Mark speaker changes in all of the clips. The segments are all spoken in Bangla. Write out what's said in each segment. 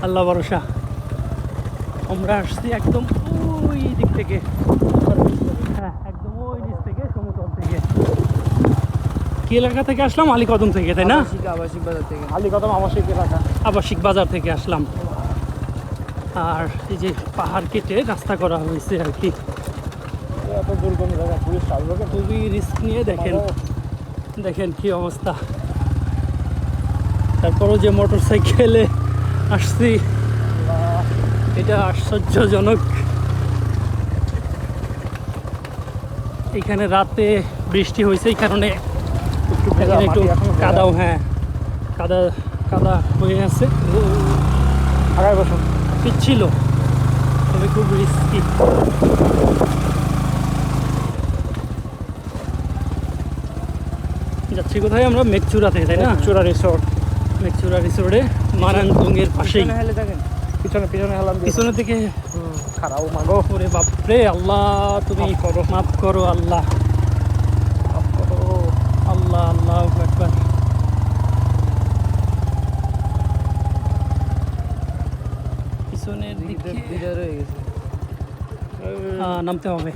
Speaker 1: আল্লাহ ভরসা। আমরা আসছি একদম ওই দিক থেকে, হ্যাঁ একদম ওই নিচ থেকে, সমতল থেকে। কি এলাকা থেকে আসলাম? আলীকদম থেকে, তাই না?
Speaker 2: আবাসিক বাজার থেকে।
Speaker 3: আলীকদম আবাসিক এলাকা।
Speaker 1: আবাসিক বাজার থেকে আসলাম। আর এই যে পাহাড় কেটে রাস্তা করা হয়েছে আর কি।
Speaker 3: এত দুর্গম জায়গা, পুলিশ আসবে।
Speaker 1: খুবই রিস্ক নিয়ে দেখেন, দেখেন কি অবস্থা। তারপরও যে মোটর সাইকেলে আসছি, এটা আশ্চর্যজনক। এখানে রাতে বৃষ্টি হয়েছে, এই কারণে এখানে একটু কাদাও, হ্যাঁ কাদা কাদা হয়ে আছে।
Speaker 3: আগায় বসুন।
Speaker 1: পিচ্ছিল, তবে খুব রিস্কি। যাচ্ছি কোথায় আমরা? মেঘচূড়াতে, তাই না?
Speaker 3: চূড়া রিসোর্ট।
Speaker 1: মেঘচূড়া রিসোর্টে মারাংতুঙ্গের পাশেই।
Speaker 2: হেলে থাকেন,
Speaker 3: পিছনে পিছনে হেলাম দিয়ে।
Speaker 1: পিছনের দিকে
Speaker 3: খারাপ মাগো।
Speaker 1: ওরে বাপরে, আল্লাহ তুমি মাফ করো আল্লাহ,
Speaker 3: মাফ করো।
Speaker 1: আল্লাহ আল্লাহু আকবার। পিছনের দিকে
Speaker 2: বিদায় রয়ে গেছে।
Speaker 1: নামতে হবে,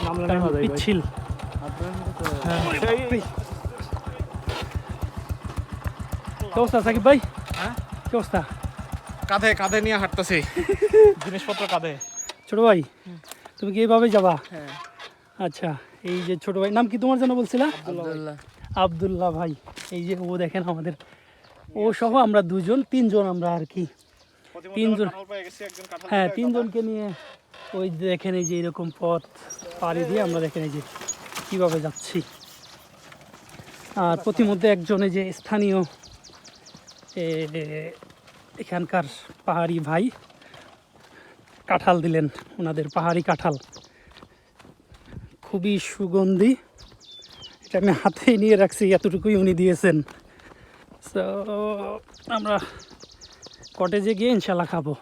Speaker 3: নামলে
Speaker 1: কারণ
Speaker 3: নেওয়া যায় ভাই।
Speaker 1: পিচ্ছিল। হ্যাঁ।
Speaker 3: সেই
Speaker 1: কি অবস্থা সাকিব ভাই?
Speaker 3: হ্যাঁ?
Speaker 1: কি অবস্থা?
Speaker 3: কাঁধে কাঁধে নিয়ে হাঁটতেছি, জিনিসপত্র কাঁধে।
Speaker 1: ছোট ভাই, তুমি কি এইভাবে যাবা?
Speaker 2: হ্যাঁ।
Speaker 1: আচ্ছা, এই যে ছোট ভাই, নাম কি তোমার যেন বলছিলা?
Speaker 2: আব্দুল্লাহ।
Speaker 1: আব্দুল্লাহ ভাই। এই যে ও দেখেন আমাদের, ও সহ আমরা দুজন, তিনজন আমরা আর কি। তিনজন, হ্যাঁ তিনজনকে নিয়ে ওই দেখেন এই যে এরকম পথ পাড়ি দিয়ে আমরা দেখেন এই যে কীভাবে যাচ্ছি। আর প্রতিমধ্যে একজন এই যে স্থানীয় এখানকার পাহাড়ি ভাই কাঁঠাল দিলেন, ওনাদের পাহাড়ি কাঁঠাল খুবই সুগন্ধি। এটা আমি হাতে নিয়ে রাখছি, এতটুকুই উনি দিয়েছেন। সো আমরা কটেজে গিয়ে ইনশাল্লাহ খাবো।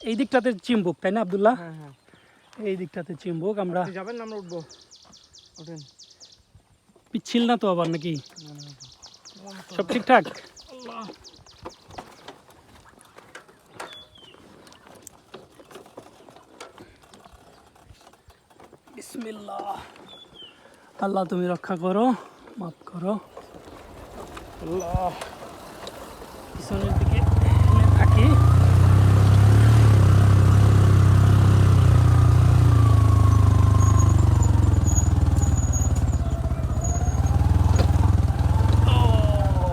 Speaker 1: এই দিকটাতে চিম্বুক, তাই না আব্দুল্লাহ?
Speaker 2: হ্যাঁ হ্যাঁ।
Speaker 1: এই দিকটাতে চিম্বুক। আমরা
Speaker 3: যাবেন না আমরা উঠবো?
Speaker 2: ওঠেন।
Speaker 1: পিচ্ছিল না তো আবার নাকি? সব ঠিকঠাক? বিসমিল্লাহ। আল্লাহ তুমি রক্ষা করো, মাফ করো।
Speaker 3: আল্লাহ।
Speaker 1: পিছনের দিকে থাকি।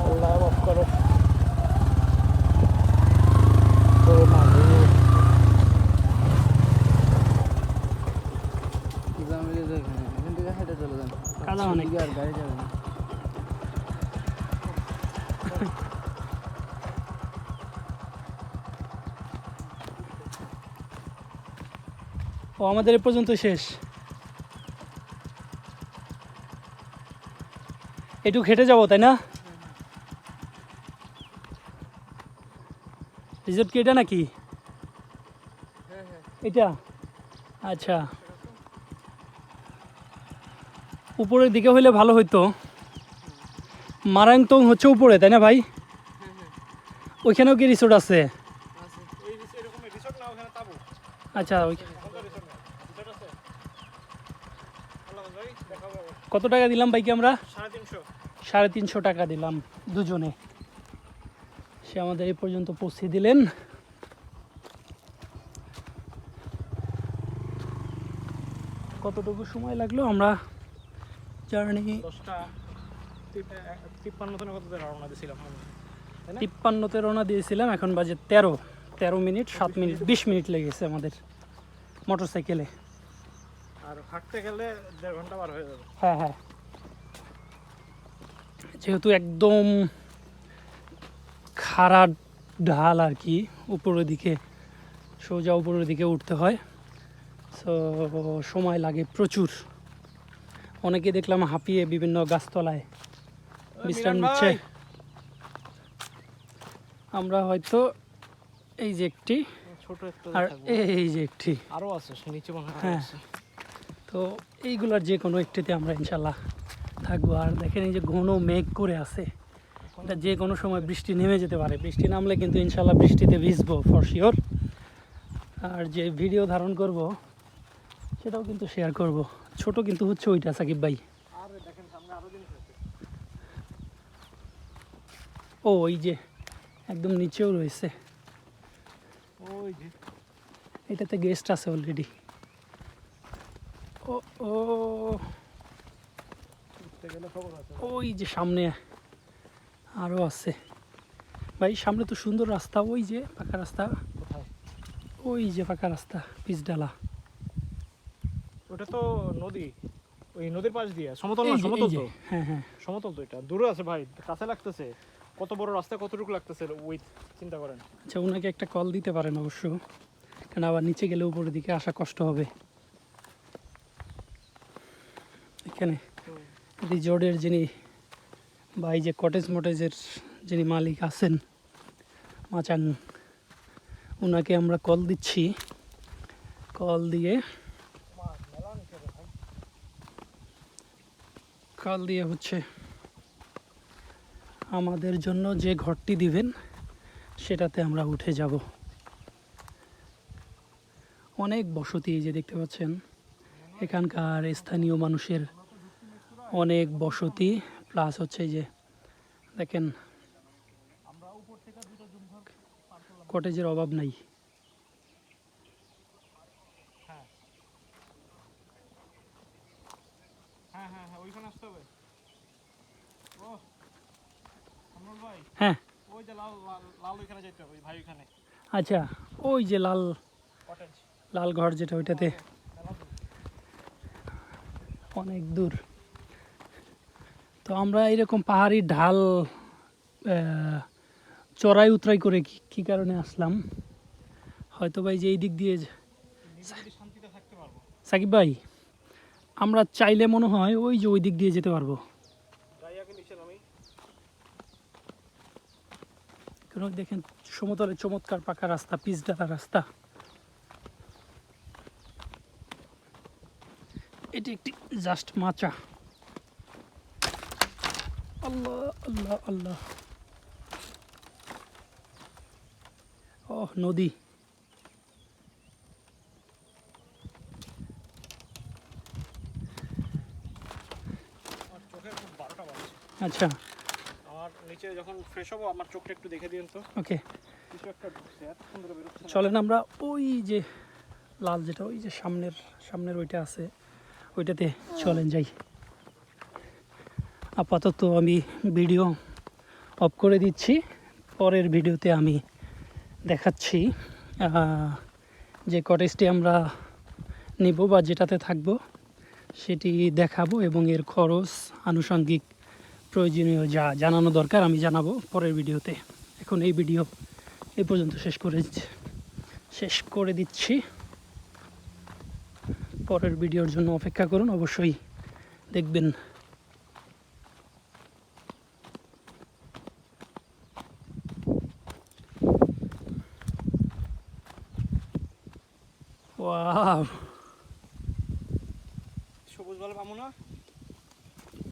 Speaker 3: আল্লাহ মাফ করো। তো মাগো।
Speaker 2: জামিলে দেখেন, এখান থেকে হেঁটে চলে যান।
Speaker 1: কাদা অনেক।
Speaker 2: আর গাড়ি যাবে না।
Speaker 1: ও আমাদের এ পর্যন্ত শেষ। একটু খেটে যাবো, তাই না? রিজর্ট কি এটা নাকি? এটা আচ্ছা, উপরের দিকে হইলে ভালো হইতো। মারাংতং হচ্ছে উপরে, তাই না ভাই? ওইখানেও কি রিসোর্ট আছে? আচ্ছা, কত টাকা দিলাম ভাইকে আমরা? 350 টাকা দিলাম দুজনে। সে আমাদের এই পর্যন্ত পৌঁছে দিলেন। কতটুকু সময় লাগলো? আমরা জার্নি 53-তে রওনা দিয়েছিলাম, এখন বাজে 13 মিনিট 7 মিনিট 20 মিনিট লেগেছে আমাদের মোটর সাইকেলে।
Speaker 3: আর হাঁটতে গেলে 1.5 ঘন্টা পার হয়ে যাবে।
Speaker 1: হ্যাঁ হ্যাঁ, যেহেতু একদম খাড়া ঢাল আর কি, উপরের দিকে সোজা উপরের দিকে উঠতে হয়, সো সময় লাগে প্রচুর। অনেকে দেখলাম হাঁপিয়ে বিভিন্ন গাছতলায় বিশ্রাম নিচ্ছে। আমরা হয়তো এই যে একটি,
Speaker 3: ছোট একটা
Speaker 1: আর
Speaker 3: থাকবো।
Speaker 1: এই যে একটি,
Speaker 3: আরো আছে নিচে মনে হয়
Speaker 1: হ্যাঁ।
Speaker 3: আছে।
Speaker 1: তো এইগুলোর যে কোনো একটিতে আমরা ইনশাল্লাহ থাকবো। আর দেখেন এই যে ঘন মেঘ করে আছে, এটা যে কোনো সময় বৃষ্টি নেমে যেতে পারে, বৃষ্টি নামলে কিন্তু ইনশাল্লাহ বৃষ্টিতে ভিজবো ফর শিওর। আর যে ভিডিও ধারণ করব সেটাও কিন্তু শেয়ার করব। ছোট কিন্তু হচ্ছে ওইটা সাকিব ভাই।
Speaker 3: আর দেখেন সামনে আরো জিনিস আছে।
Speaker 1: ও ওই যে একদম নিচেও রয়েছে,
Speaker 3: ওই যে
Speaker 1: এটাতে গেস্ট আছে অলরেডি। ও ও
Speaker 3: উঠতে গেলে খবর আছে।
Speaker 1: ওই যে সামনে আরও আছে ভাই, সামনে তো সুন্দর রাস্তা, ওই যে পাকা রাস্তা,
Speaker 3: কোথায়?
Speaker 1: ওই যে পাকা রাস্তা পিচডালা।
Speaker 3: ওটা তো নদী, ওই নদীর পাশ দিয়ে সমতল
Speaker 1: এই
Speaker 3: না,
Speaker 1: যে,
Speaker 3: সমতল
Speaker 1: এই যে,
Speaker 3: তো,
Speaker 1: হ্যাঁ হ্যাঁ।
Speaker 3: সমতল তো। এটা দূরে আছে ভাই, কাছে লাগতেছে। কত বড় রাস্তা, কতটুকু লাগতেছে ওই চিন্তা করেন।
Speaker 1: আচ্ছা, ওনাকে একটা কল দিতে পারেন অবশ্য, কারণ আবার নিচে গেলে উপরের দিকে আসা কষ্ট হবে। এখানে রিজর্টের যিনি বা এই যে কটেজ মটেজের যিনি মালিক আছেন মাচাং, ওনাকে আমরা কল দিচ্ছি। কল দিয়ে হচ্ছে আমাদের জন্য যে ঘরটি দিবেন সেটাতে আমরা উঠে যাব। অনেক বসতি, এই যে দেখতে পাচ্ছেন এখানকার স্থানীয় মানুষের অনেক বসতি, প্লাস হচ্ছে এই যে দেখেন কটেজের অভাব নাই।
Speaker 3: হ্যাঁ হ্যাঁ হ্যাঁ, ওইখানে আসতে হবে। ও আমরুল ভাই,
Speaker 1: হ্যাঁ
Speaker 3: ওই যে লাল লাল লাল ওইখানে যেতে হবে, ওই ভাই ওইখানে
Speaker 1: আচ্ছা, ওই যে লাল
Speaker 3: কটেজ।
Speaker 1: লাল ঘর যেটা, ওইটাতে অনেক দূর। তো আমরা এরকম পাহাড়ি ঢাল চড়াই উতরাই করে কি কারণে আসলাম, হয়তো ভাই যে এই দিক দিয়ে
Speaker 3: শান্তিতে থাকতে পারবো।
Speaker 1: সাকিব ভাই আমরা চাইলে মনে হয় ওই যে ওই দিক দিয়ে যেতে পারবো।
Speaker 3: যাই আগে নিচে নামি।
Speaker 1: কারণ দেখেন সমতলে চমৎকার পাকা রাস্তা, পিচঢালা রাস্তা। এটি একটি জাস্ট মাচা। আল্লাহ আল্লাহ আল্লাহ, ও নদী।
Speaker 3: আমার চোখের খুব 12টা বাজছে।
Speaker 1: আচ্ছা
Speaker 3: আমার নিচে যখন ফ্রেশ হবো আমার চোখটা একটু দেখে দিন তো।
Speaker 1: ওকে,
Speaker 3: কিছু একটা ঢুকছে, এত সুন্দর বেরোচ্ছে না।
Speaker 1: চলেন আমরা ওই যে লাল যেটা, ওই যে সামনের ওইটা আছে, ওইটাতে চলেন যাই। আপাতত আমি ভিডিও অফ করে দিচ্ছি, পরের ভিডিওতে আমি দেখাচ্ছি যে কটেজটি আমরা নিব বা যেটাতে থাকব সেটি দেখাবো, এবং এর খরচ আনুষঙ্গিক প্রয়োজনীয় যা জানানো দরকার আমি জানাবো পরের ভিডিওতে। এখন এই ভিডিও এই পর্যন্ত শেষ করে দিচ্ছি। পরের ভিডিওর জন্য অপেক্ষা করুন, অবশ্যই দেখবেন। ওয়াও,
Speaker 3: সবুজ বলে পাবো না।